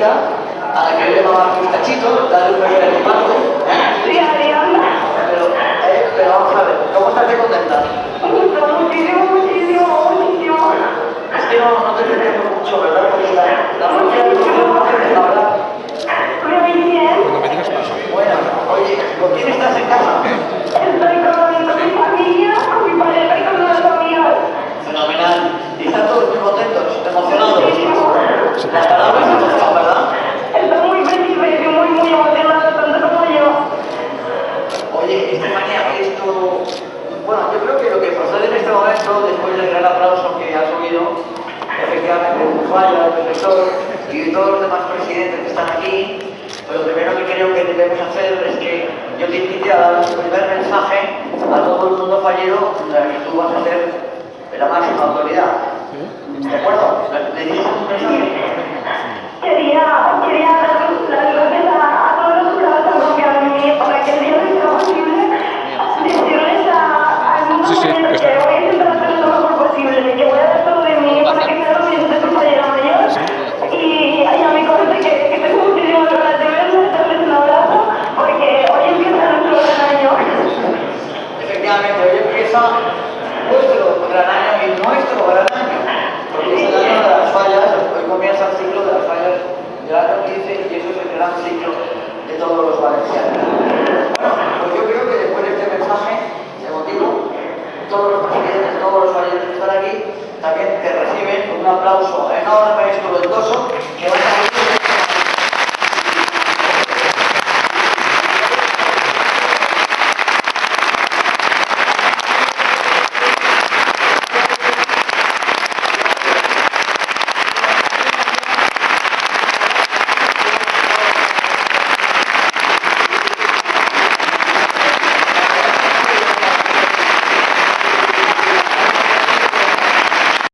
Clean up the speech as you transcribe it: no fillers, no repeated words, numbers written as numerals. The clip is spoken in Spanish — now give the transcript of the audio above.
cerquita, a la que le va a dar un cachito, darle un beso de mi parte. Sí, Adriana. Pero vamos a ver, ¿cómo estás de contenta? Muchísimo, muchísimo, muchísimo. Es que no te entiendo mucho, ¿verdad? Porque la música de la verdad. Muy bien. Bueno, oye, ¿con quién estás en casa? Estoy con mi familia, con mi pareja y con unos amigos. Fenomenal. ¿Y están todos muy contentos, emocionados? Muchísimo. Las palabras de emoción, ¿verdad? Estoy muy feliz, muy emocionada, tanto como yo. Oye, Estefanía, esto... Bueno, yo creo que lo que procede en este momento, después del gran aplauso que has oído, efectivamente, de Falla, del rector y de todos los demás presidentes que están aquí, pues lo primero que creo que debemos hacer es que yo te invite a dar un primer mensaje a todo el mundo fallero, que tú vas a ser la máxima autoridad. ¿De acuerdo? ¿Le dices un mensaje? Quería dar las gracias a todos los jurados que han confiado en mí para que el día de hoy sea posible decirles al mundo fallero que voy a intentar hacer lo mejor posible, de que voy a dar todo de mí para que sea orgulloso de su fallera mayor. Y a mi corte que tengo muchísimas ganas de verles, darles un abrazo, porque hoy empieza nuestro gran año. Efectivamente, hoy empieza vuestro gran año y nuestro gran año, porque es el año de las fallas, hoy comienza el ciclo de las fallas del año 15 y eso es el gran ciclo de todos los valencianos. Bueno, pues yo creo que después de este mensaje emotivo, todos los presidentes, todos los falleros que están aquí, también te reciben un aplauso enorme, estruendoso, que van a